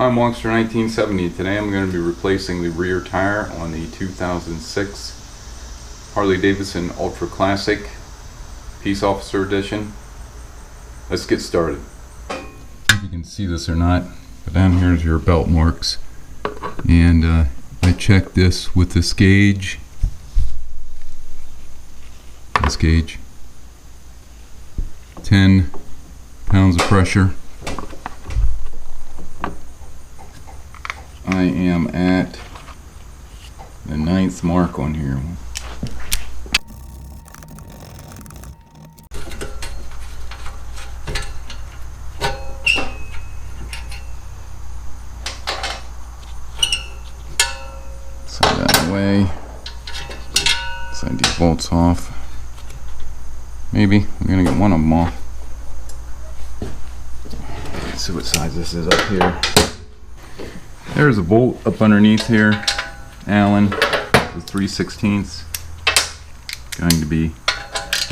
I'm Wongster 1970. Today I'm going to be replacing the rear tire on the 2006 Harley-Davidson Ultra Classic Peace Officer Edition. Let's get started. If you can see this or not, but down here is your belt marks. And I checked this with this gauge. This gauge. 10 pounds of pressure. I am at the 9th mark on here. Slide that away. Slide these bolts off. Maybe I'm gonna get one of them off. Let's see what size this is up here. There's a bolt up underneath here, Allen, the 3/16. Going to be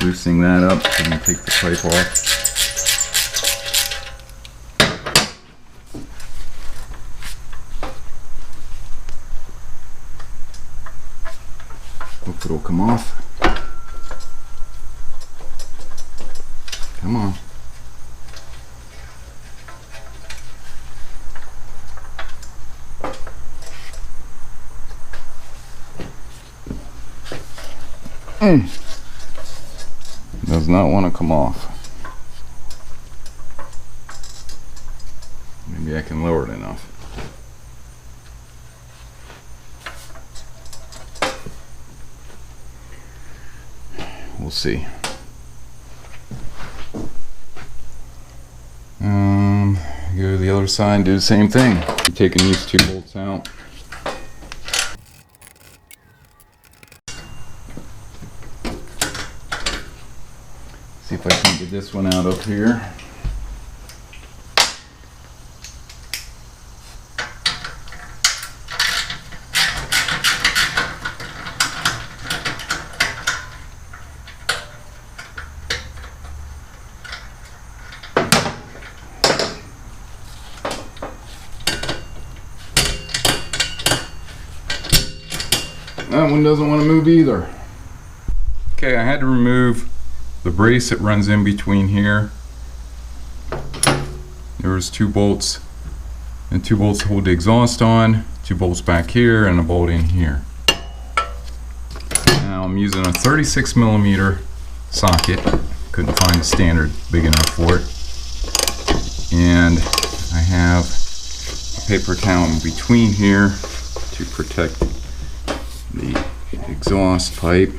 loosening that up so I'm going to take the pipe off. Hope it'll come off. Come on. Does not want to come off. Maybe I can lower it enough. We'll see. Go to the other side and do the same thing. I'm taking these two bolts out. See if I can get this one out up here. That one doesn't want to move either. Okay, I had to remove the brace that runs in between here. There was 2 bolts, and 2 bolts hold the exhaust on, 2 bolts back here, and a bolt in here. Now I'm using a 36mm socket. Couldn't find a standard big enough for it. And I have a paper towel in between here to protect the exhaust pipe.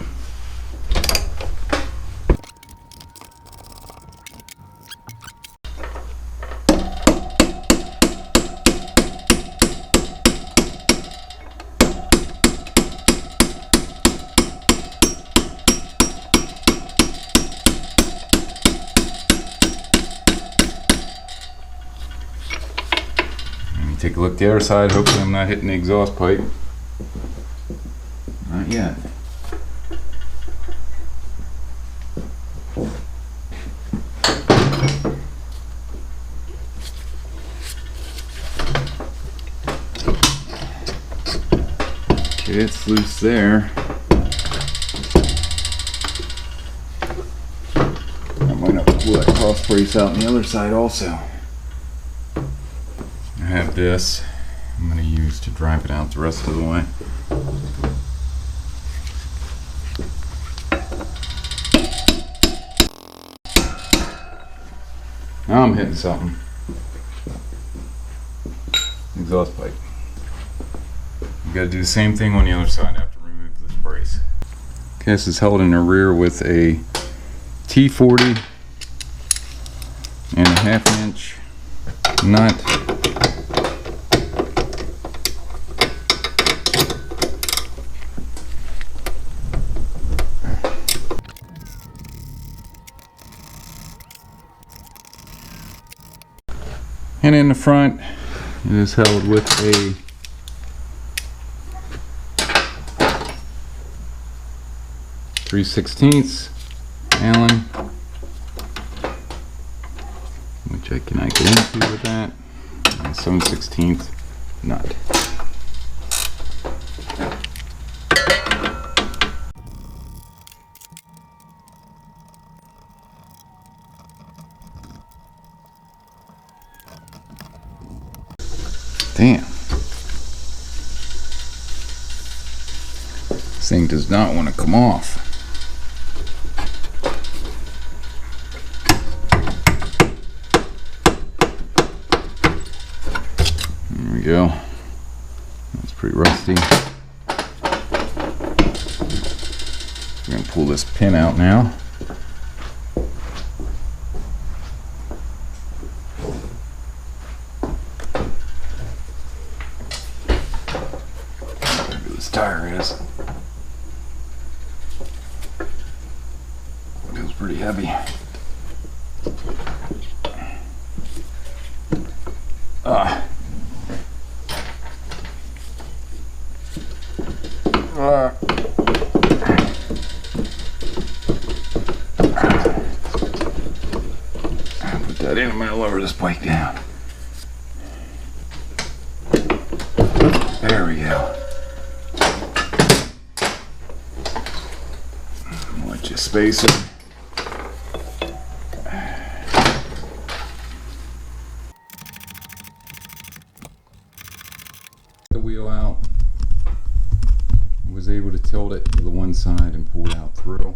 Take a look at the other side. Hopefully I'm not hitting the exhaust pipe. Not yet. Okay, it's loose there. I might have to pull that cross brace out on the other side also. I have this I'm going to use to drive it out the rest of the way. Now I'm hitting something. Exhaust pipe. You got to do the same thing on the other side after remove this brace. Okay, this is held in the rear with a T40 and a 1/2 inch nut. And in the front, it is held with a 3/16 Allen, which I cannot get into with that. and 7/16 nut. Damn. This thing does not want to come off. There we go. That's pretty rusty. We're going to pull this pin out now. Tire is. Feels pretty heavy. Put that in. I'm going to lower this bike down. There we go. Spacer. The wheel out. Was able to tilt it to the one side and pull it out through.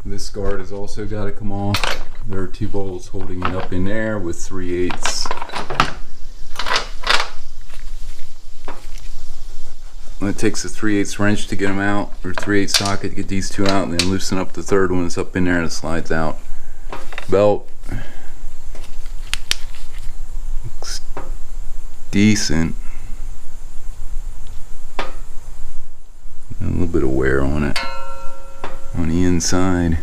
This guard has also got to come off. There are 2 bolts holding it up in there with 3/8. It takes a 3/8 wrench to get them out, or 3/8 socket to get these 2 out, and then loosen up the third one. It's up in there and it slides out. Belt looks decent. A little bit of wear on it on the inside.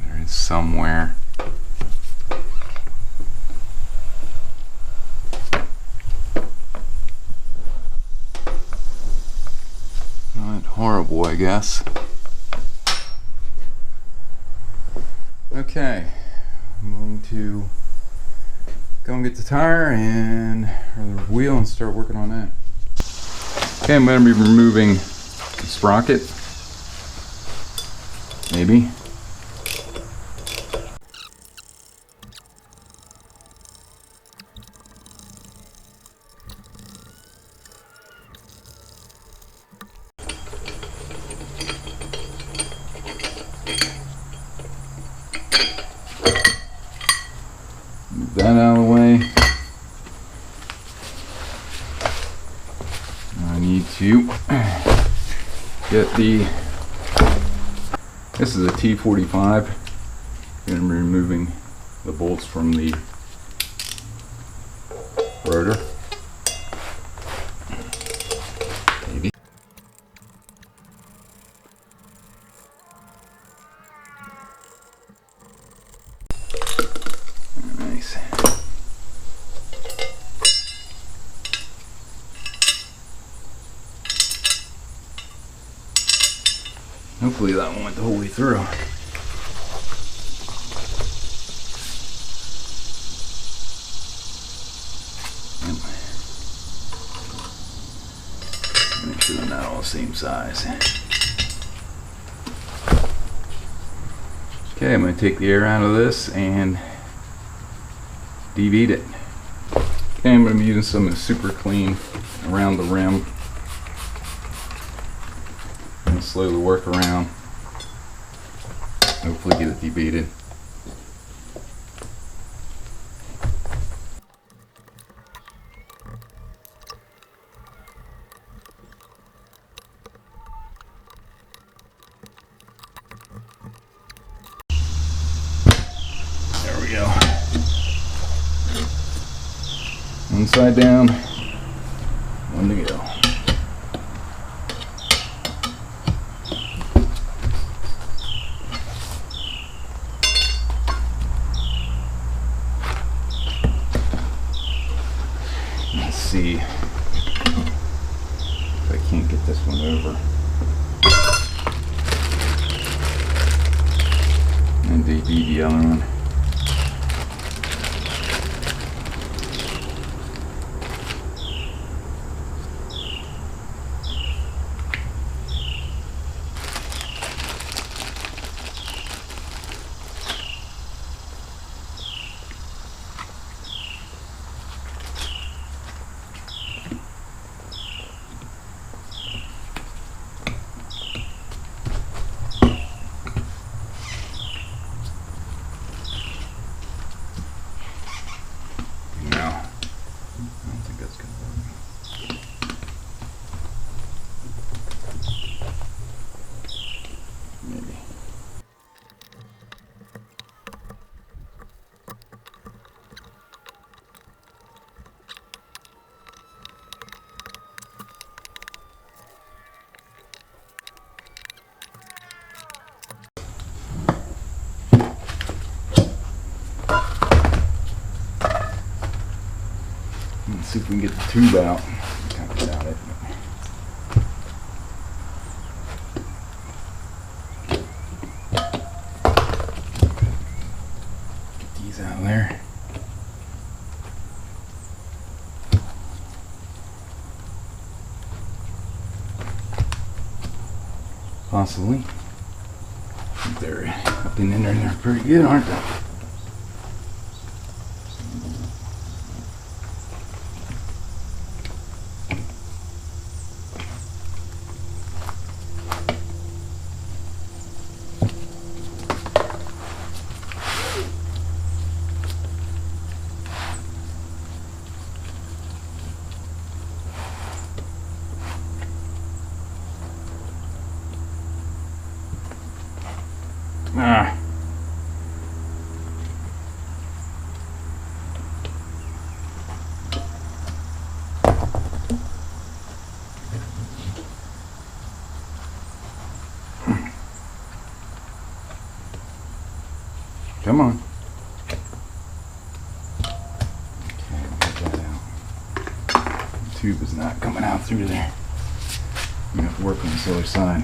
There is somewhere. Horrible, I guess. Okay, I'm going to go and get the tire and or the wheel and start working on that. Okay, I'm going to be removing the sprocket. Maybe. Move that out of the way. I need to get this is a T45. I'm removing the bolts from the rotor. Maybe. Nice. Hopefully that one went the whole way through. Make sure they're not all the same size. Okay, I'm going to take the air out of this and debead it. Okay, I'm going to be using some Super Clean around the rim. And slowly work around. Hopefully get it debeaded. There we go. One side down, one to go. Let's see if I can't get this one over. be the other one. Let's see if we can get the tube out. Kind of get it. Get these out of there. Possibly. They're up in there and they're pretty good, aren't they? Ah. Come on. Okay, get that out. The tube is not coming out through there. I'm gonna have to work on this other side.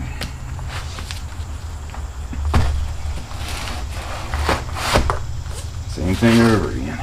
Same thing over again.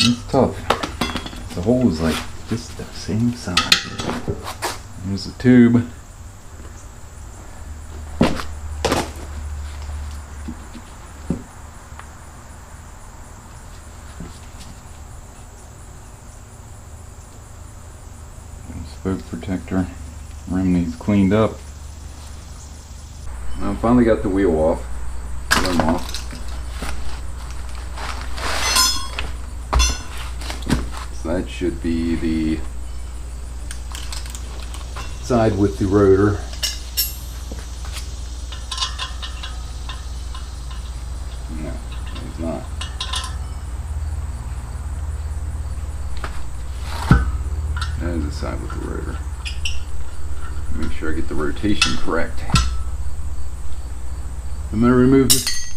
It's tough. The hole is like just the same size. There's the tube. Spoke protector. Rim needs cleaned up. I finally got the wheel off. Rim off. That should be the side with the rotor. No, it's not. That is the side with the rotor. Make sure I get the rotation correct. I'm going to remove this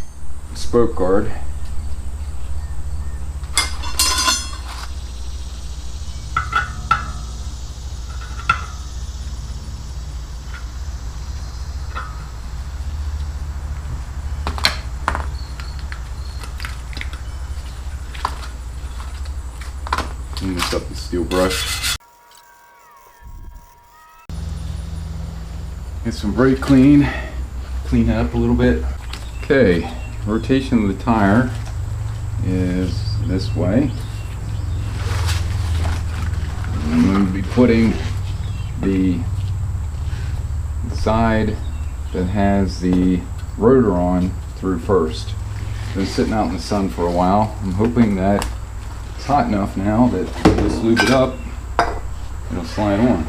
spoke guard. Clean this up with steel brush. Get some brake clean. Clean it up a little bit. Okay, rotation of the tire is this way. I'm going to be putting the side that has the rotor on through first. Been sitting out in the sun for a while. I'm hoping that it's hot enough now that I just lube it up it'll slide on.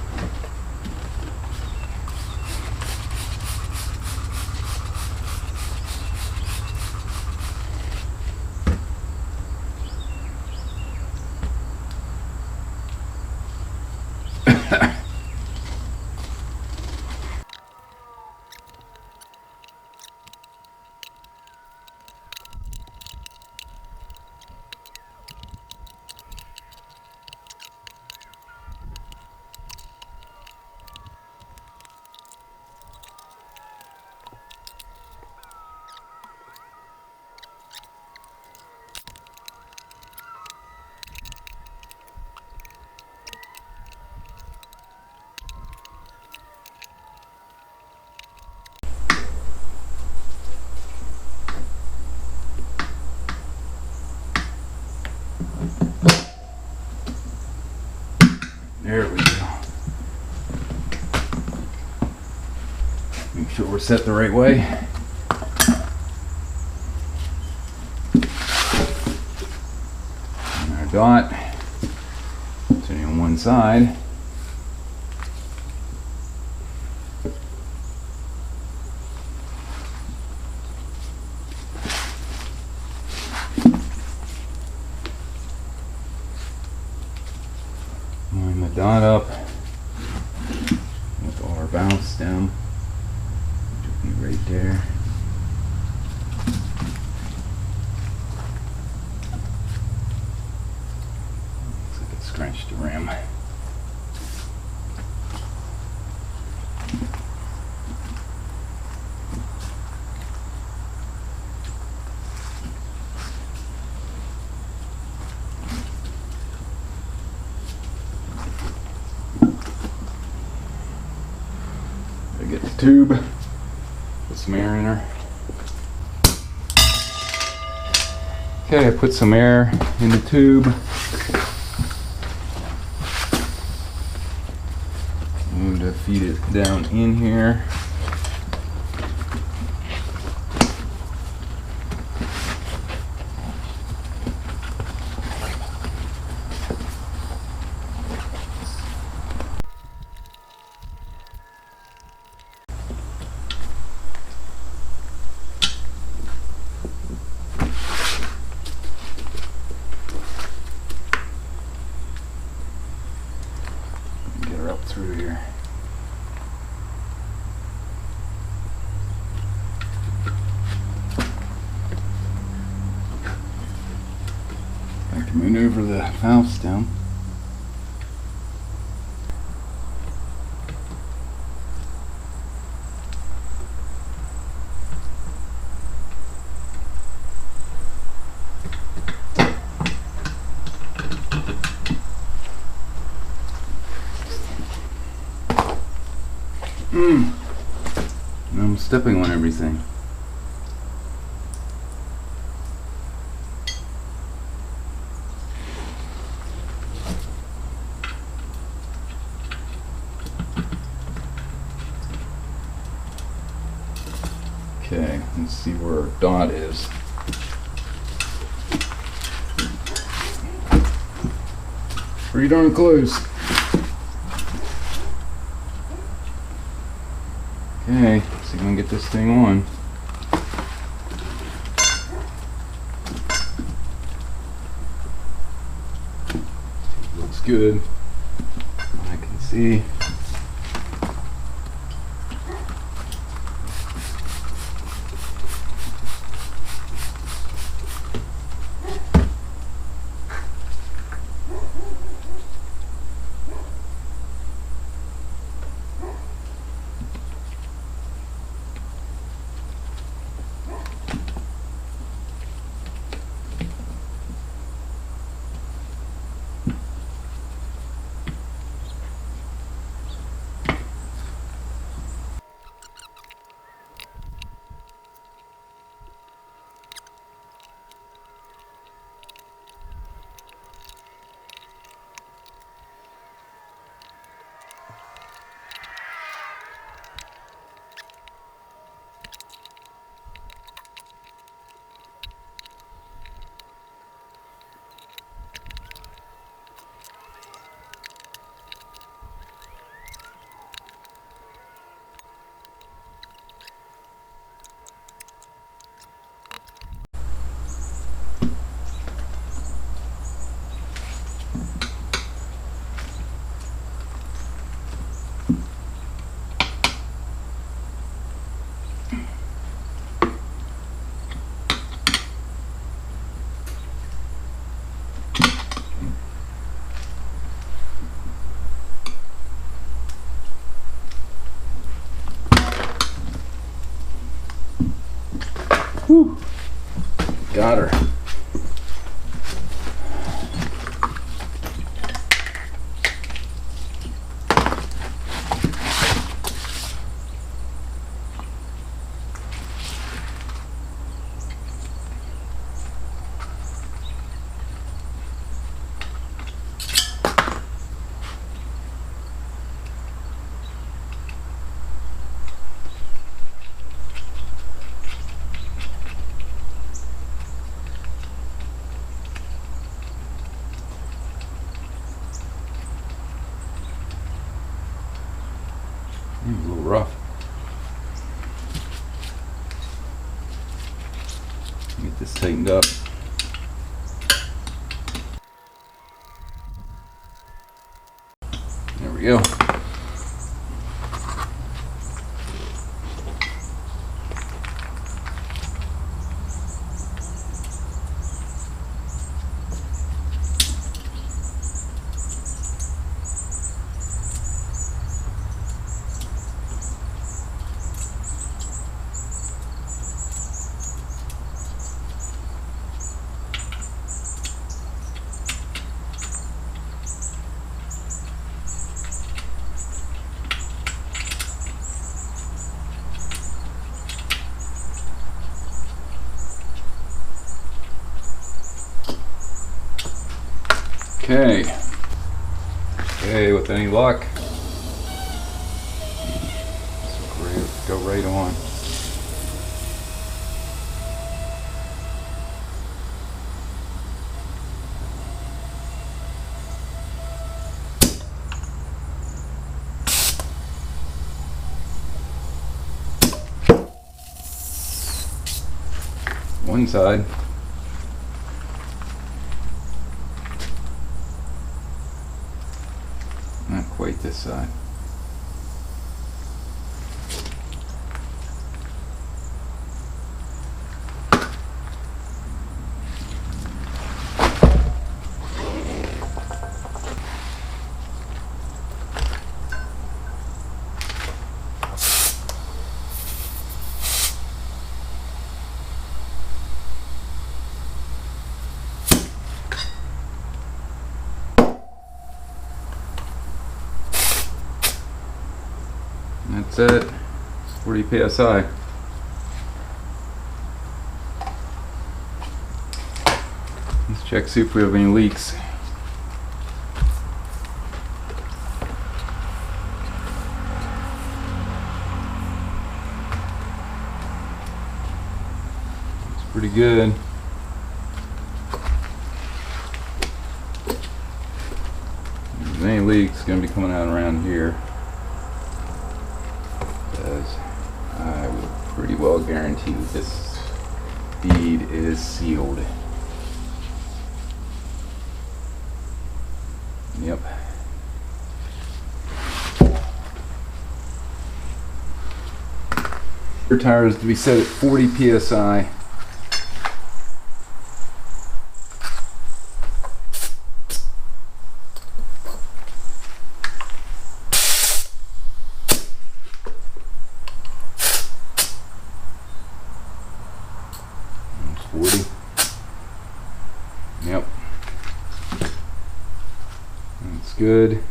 There we go. Make sure we're set the right way. And our dot, sitting on one side. Line the dot up with our valve stem, which will be right there. Looks like it scratched the rim. Get the tube, put some air in her. Okay, I put some air in the tube. I'm going to feed it down in here. Get her up through here. I can maneuver the valve stem. I'm stepping on everything. Okay, let's see where our dot is. Pretty darn close. Okay, see if I can get this thing on. Looks good. I can see. Whew. Got her. A little rough. Get this tightened up. There we go. Okay. Okay, with any luck, this will go right on. One side. Not quite this side. That's it. It's 40 psi. Let's check, see if we have any leaks. It's pretty good. If there's any leaks, it's going to be coming out around here. I would pretty well guarantee that this bead is sealed. Yep. Rear tire is to be set at 40 psi. Yep. That's good.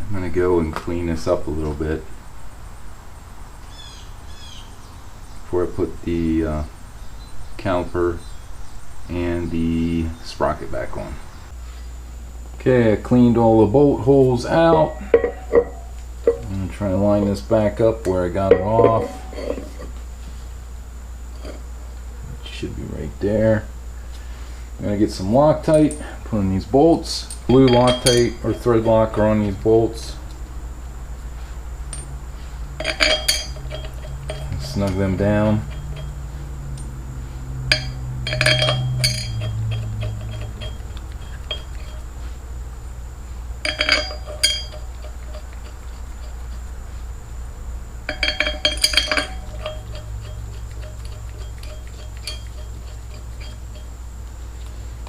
I'm going to go and clean this up a little bit before I put the caliper and the sprocket back on. Okay, I cleaned all the bolt holes out. I'm going to try to line this back up where I got it off. It should be right there. I'm going to get some Loctite, put in these bolts. Blue Loctite or thread locker on these bolts. Snug them down.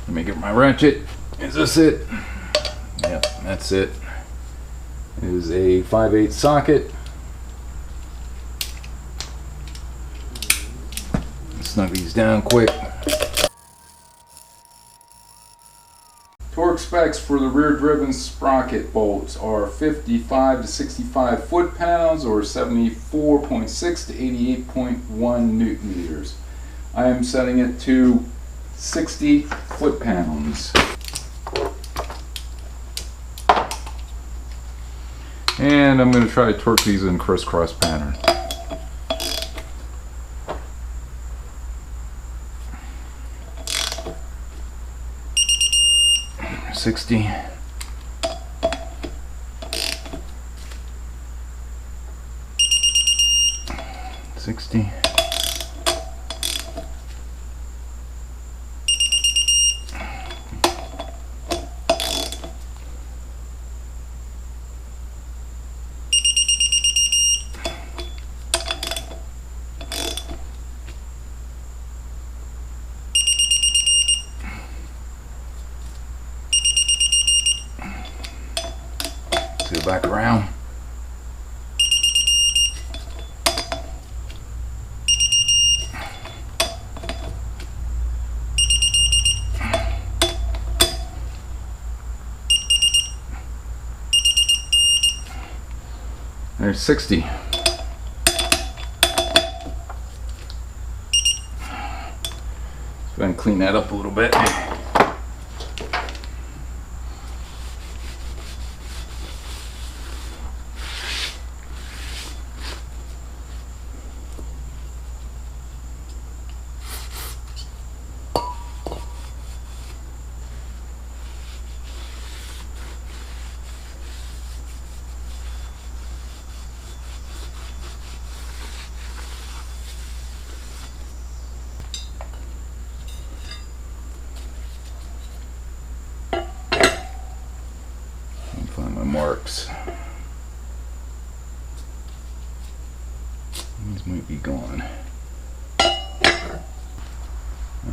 Let me get my ratchet. Is this it? Yep, that's it. is a 5/8 socket. Snug these down quick. Torque specs for the rear driven sprocket bolts are 55 to 65 foot-pounds or 74.6 to 88.1 newton meters. I am setting it to 60 foot-pounds. And I'm going to try to torque these in crisscross pattern. 60. 60. Go back around. There's 60. Let's go ahead and clean that up a little bit. Find my marks. These might be gone. I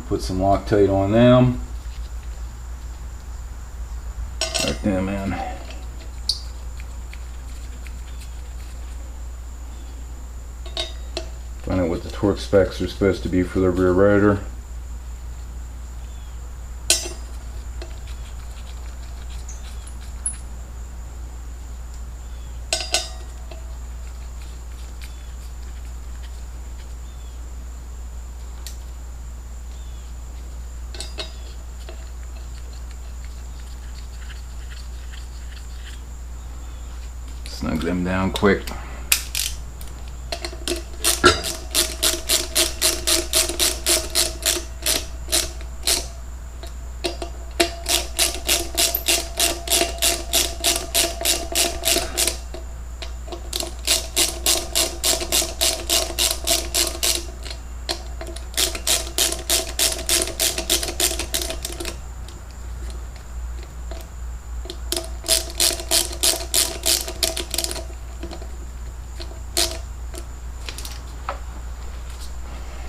put some Loctite on them. Tuck them in. Find out what the torque specs are supposed to be for the rear rotor. Snug them down quick.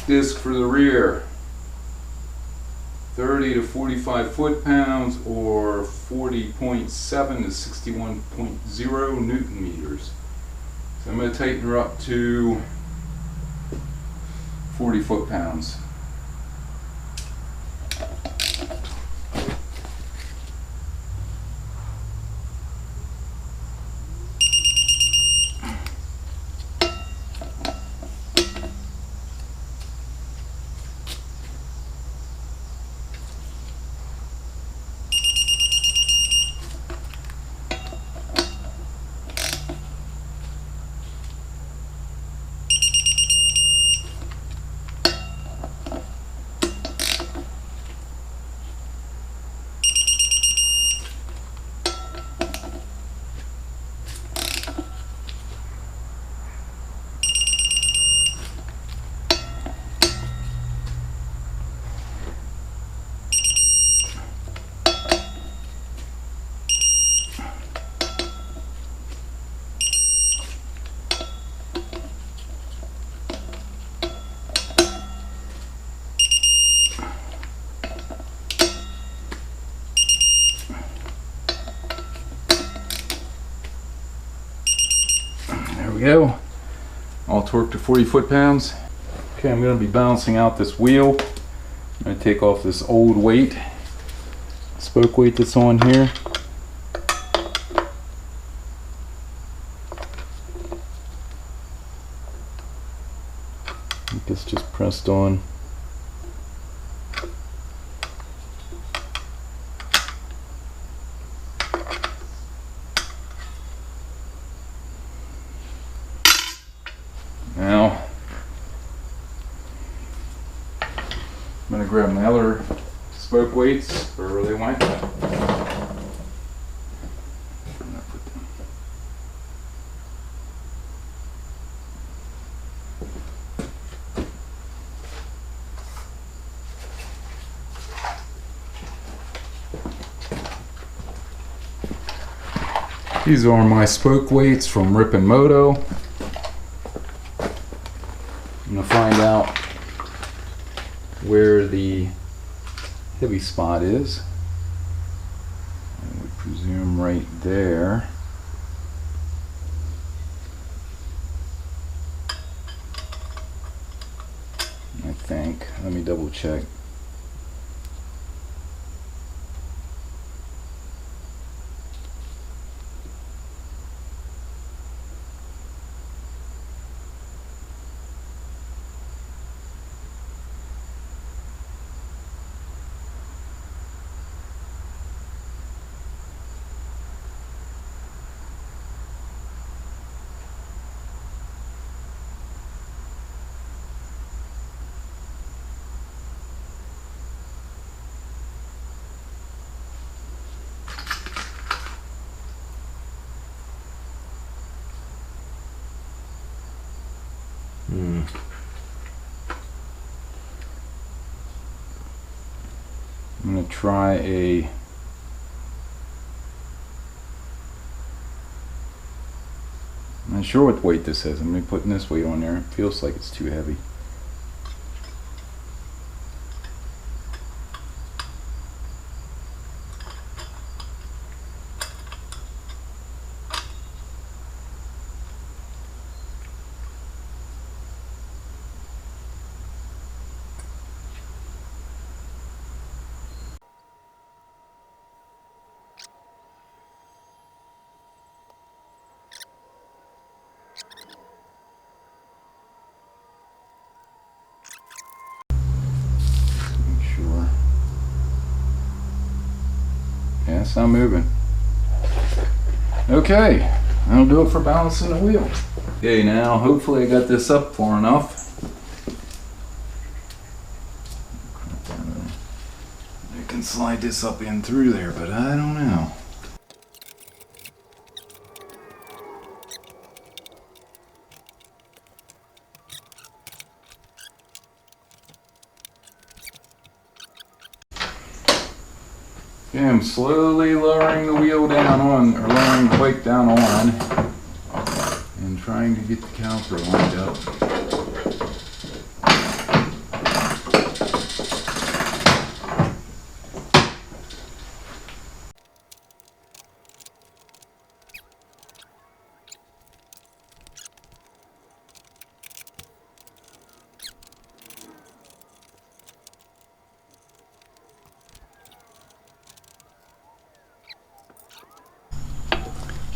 Disc for the rear, 30 to 45 foot-pounds or 40.7 to 61.0 newton meters. So I'm going to tighten her up to 40 foot-pounds. we go. All torque to 40 foot-pounds. Okay, I'm going to be balancing out this wheel. I'm going to take off this old weight, spoke weight that's on here. I think it's just pressed on. Now, I'm going to grab my other spoke weights wherever they went. These are my spoke weights from Rip & Moto. I'm going to find out where the heavy spot is. I would presume right there. I think. Let me double check. I'm going to try I'm not sure what weight this is. I'm going to be putting this weight on there. It feels like it's too heavy. Yeah, it's not moving. Okay, that'll do it for balancing the wheel. Okay, now hopefully I got this up far enough. I can slide this up in through there, but I don't know. Okay, I'm slowly lowering the wheel down on, or lowering the bike down on, and trying to get the caliper lined up.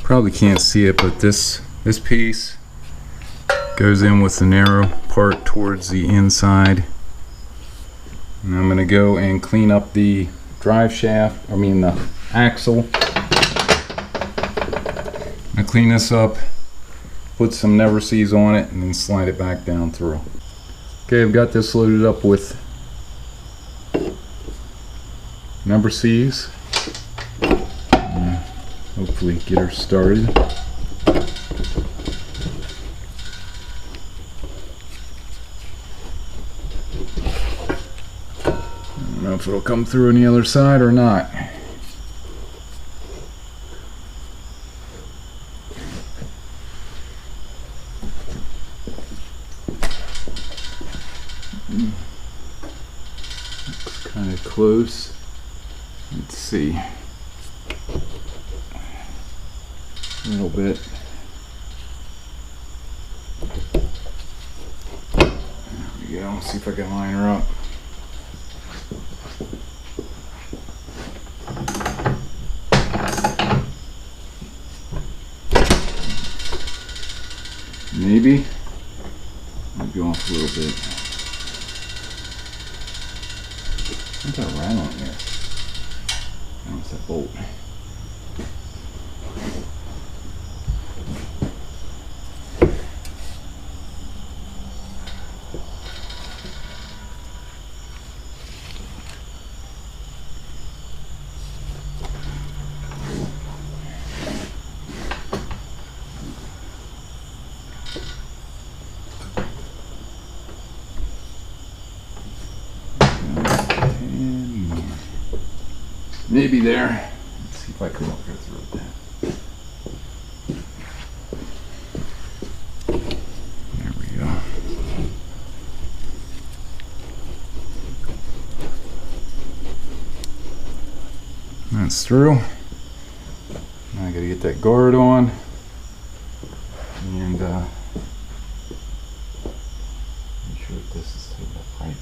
Probably can't see it, but this piece goes in with the narrow part towards the inside. And I'm going to go and clean up the drive shaft, the axle. I clean this up, put some Never Seez on it, and then slide it back down through. Okay, I've got this loaded up with Never Seez. Hopefully get her started. I don't know if it'll come through on the other side or not. Looks kind of close. Let's see. A little bit. Let's see if I can line her up. Maybe. Might be off a little bit. What's that rattling here? Oh, it's that bolt. Maybe there. Let's see if I can walk her through that. There we go. That's through. Now I gotta get that guard on. And make sure that this is tightened up right.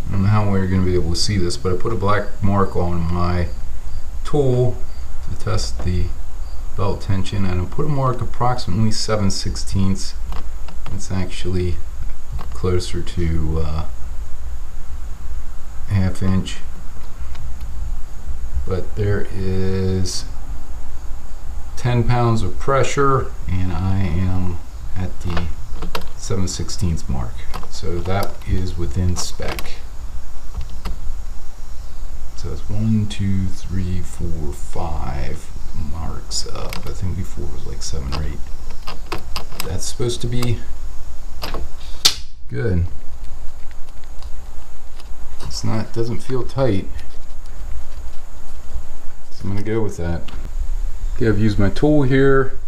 I don't know how well you're going to be able to see this, but I put a black mark on my tool to test the belt tension, and I put a mark approximately 7/16. It's actually closer to ½ inch, but there is 10 pounds of pressure, and I am at the 7/16 mark, so that is within spec. So it's 1, 2, 3, 4, 5 marks up. I think before it was like 7 or 8. That's supposed to be good. It's not, doesn't feel tight. So I'm gonna go with that. Okay, I've used my tool here.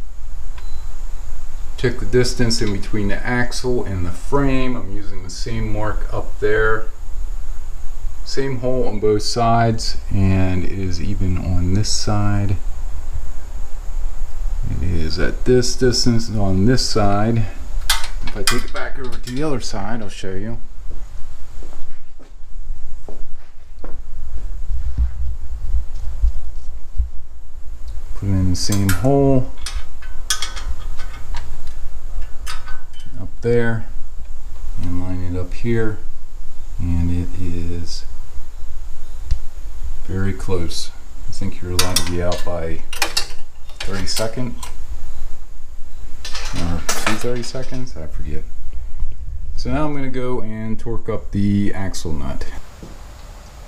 Check the distance in between the axle and the frame. I'm using the same mark up there. Same hole on both sides, and it is even on this side. It is at this distance on this side. If I take it back over to the other side, I'll show you. Put it in the same hole up there and line it up here, and it is very close. I think you're allowed to be out by 32nd or 2/32, I forget. So now I'm going to go and torque up the axle nut.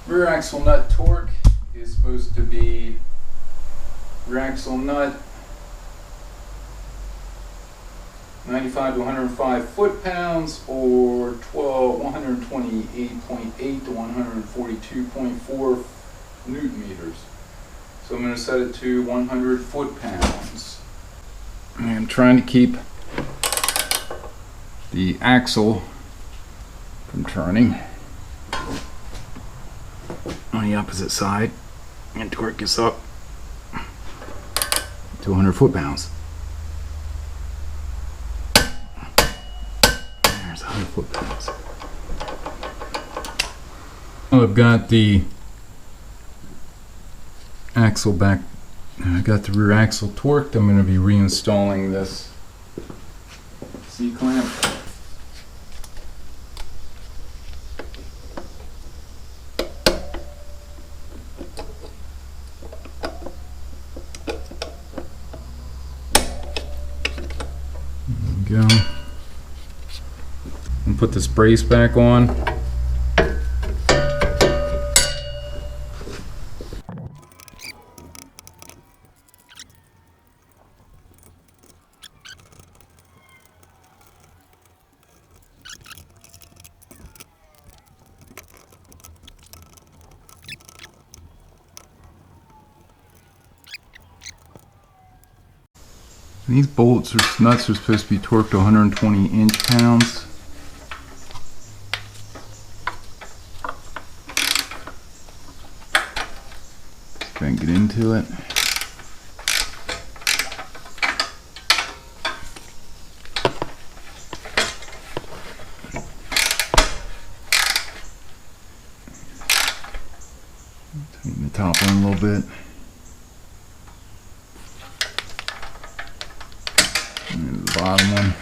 Rear axle nut torque is supposed to be rear axle nut 95 to 105 foot-pounds, or 128.8 to 142.4 Newton meters. So I'm going to set it to 100 foot-pounds. I'm trying to keep the axle from turning on the opposite side, and torque this up to 100 foot-pounds. There's 100 foot-pounds. I've got the axle back. I got the rear axle torqued. I'm going to be reinstalling this C-clamp. There we go. And put this brace back on. These bolts or nuts are supposed to be torqued to 120 inch-pounds. See if I can get into it. the top one a little bit. And the bottom one.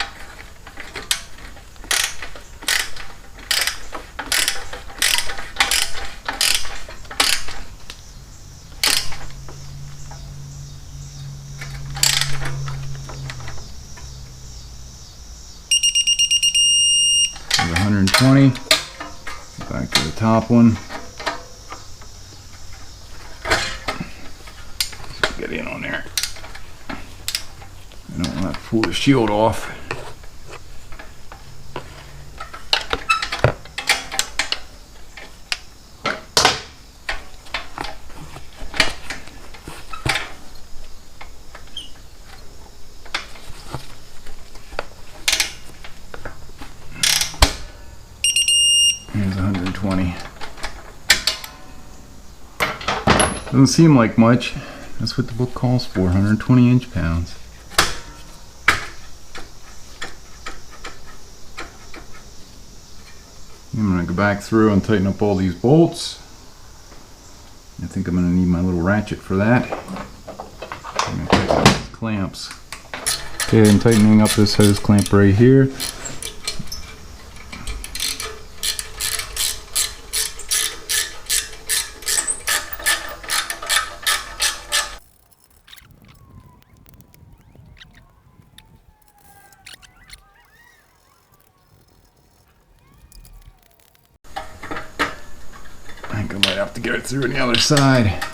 There's 120. Back to the top one. Get in on there. I don't want to pull the shield off. Here's 120. Doesn't seem like much. That's what the book calls for, 120 inch-pounds. I'm going to go back through and tighten up all these bolts. I think I'm going to need my little ratchet for that. I'm going to tighten up these clamps. Okay, I'm tightening up this hose clamp right here. I think I might have to get it through on the other side.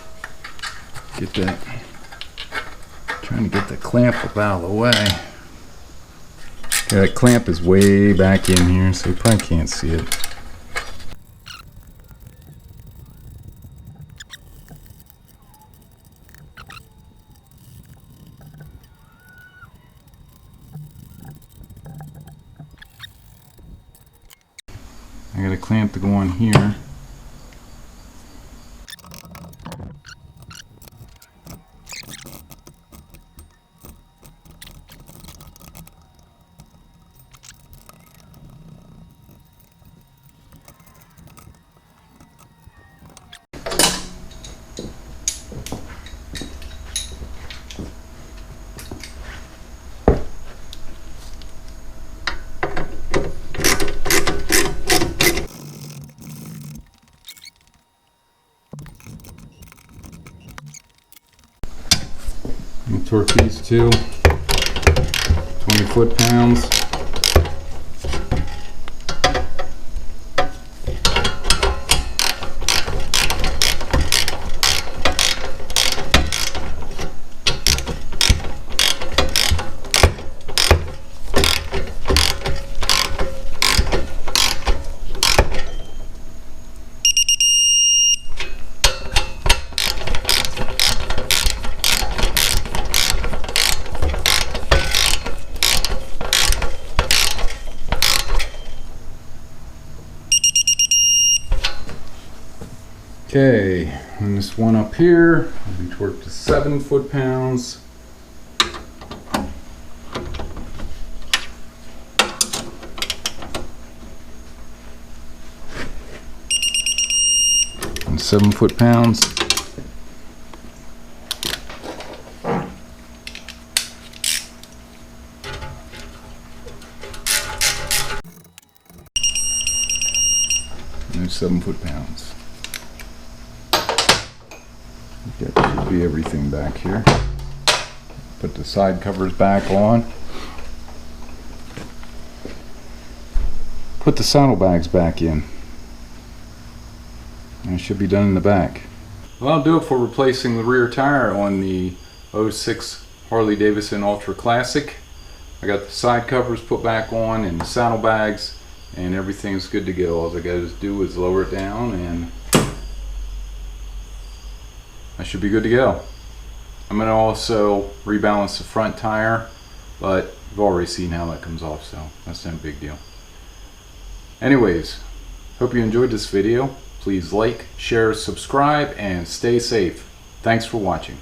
Get that. Trying to get the clamp up out of the way. Okay, that clamp is way back in here, so you probably can't see it. I got a clamp to go on here. Torque these two, 20 foot-pounds. Okay, and this one up here will be torqued to 7 foot-pounds. And 7 foot-pounds. And there's 7 foot-pounds. That should be everything back here. Put the side covers back on. Put the saddlebags back in. And it should be done in the back. Well, I'll do it for replacing the rear tire on the 06 Harley Davidson Ultra Classic. I got the side covers put back on and the saddlebags, and everything's good to go. All I got to do is lower it down and I should be good to go. I'm going to also rebalance the front tire, but you've already seen how that comes off, so that's not a big deal. Anyways, hope you enjoyed this video. Please like, share, subscribe, and stay safe. Thanks for watching.